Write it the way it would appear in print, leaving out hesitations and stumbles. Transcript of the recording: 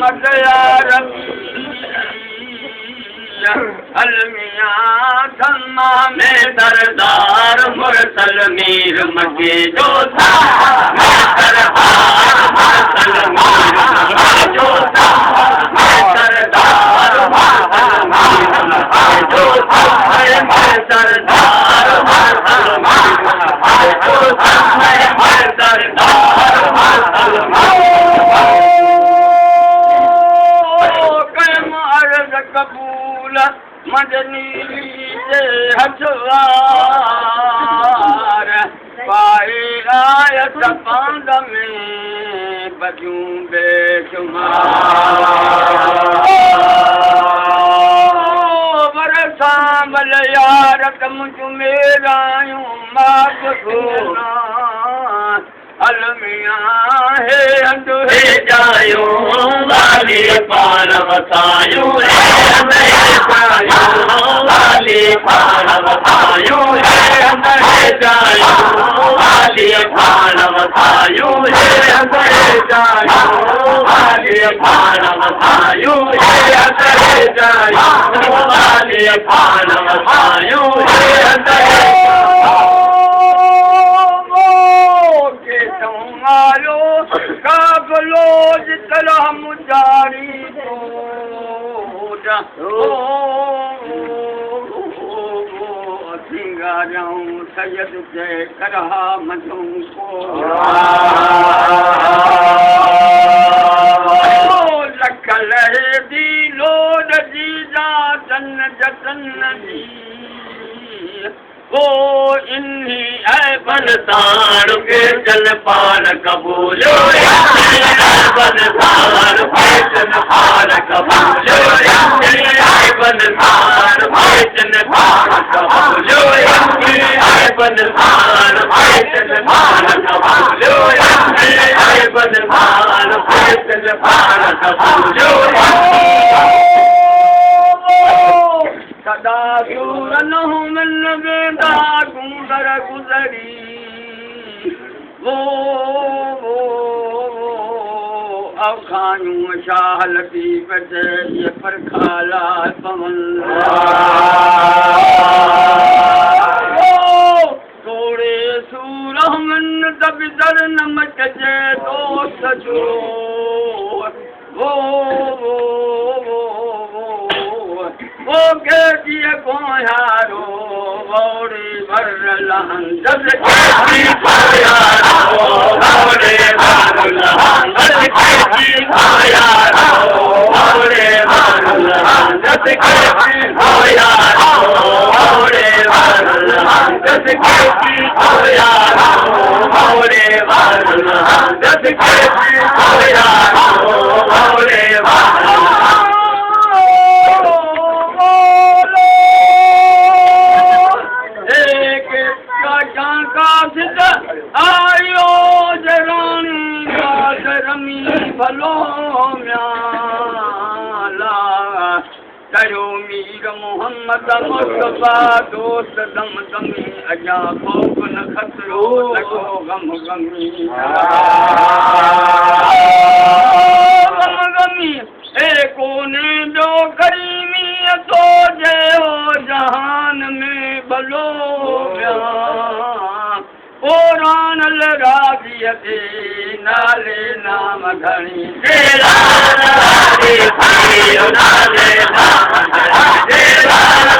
यार अलमिया धम्मा में सरदार मुरसल मीर मके जो था सरदार मुरसल मीर मके जो था सरदार मुरसल मीर मके जो था सरदार मुरसल मीर मके जो था सरदार मुरसल कबूल मदनी से हथवार पाए आयत पांद में बजूं बेशुमार बरसा बल यार कम मेरायूं माप घोना अलमिया है अंधे जायो वाली पान बतायो अंधे जायो वाली पान बतायो अंधे जायो वाली पान बतायो अंधे जायो वाली पान बतायो अंधे जायो वाली पान बतायो अंधे आयो काबलो जितना मुजारी सिंगाराऊं सैयद से करहा मधुं को लख लहे दी लोड जी जा तन जतन जी वो इन्ही है बलसान के जल पान कबूलो बलसान जल पान कबूलो बलसान जल पान कबूलो बलसान जल पान कबूलो बलसान जल पान कबूलो सदा दूर न हूँ मन वेंदा गुंदर गुजरी वो अखायूं शाह लतीफ़ जे ये पर खाला पवन थोड़े सूर मन दबिदर नमक जे दोस्त जो वो के दिए को यारो बौड़ी भर लहन जब के को यारो बौड़ी भर लहन जब के को यारो बौड़ी भर लहन जब के को यारो बौड़ी भर लहन जब के को यारो बौड़ी भर लहन जब के को यारो बौड़ी भर आयो जरानी रमी भलो म्याला करो मीर मोहम्मद मुस्तफा दोस्त दम दमी अजा खौफ न खतरो लगो गम गमी गम गमी ए कोने जो करीमी तो जे हो जहान में भलो पुराण राजी दे नाले नाम घणी तेरा नाले नाम घणी तेरा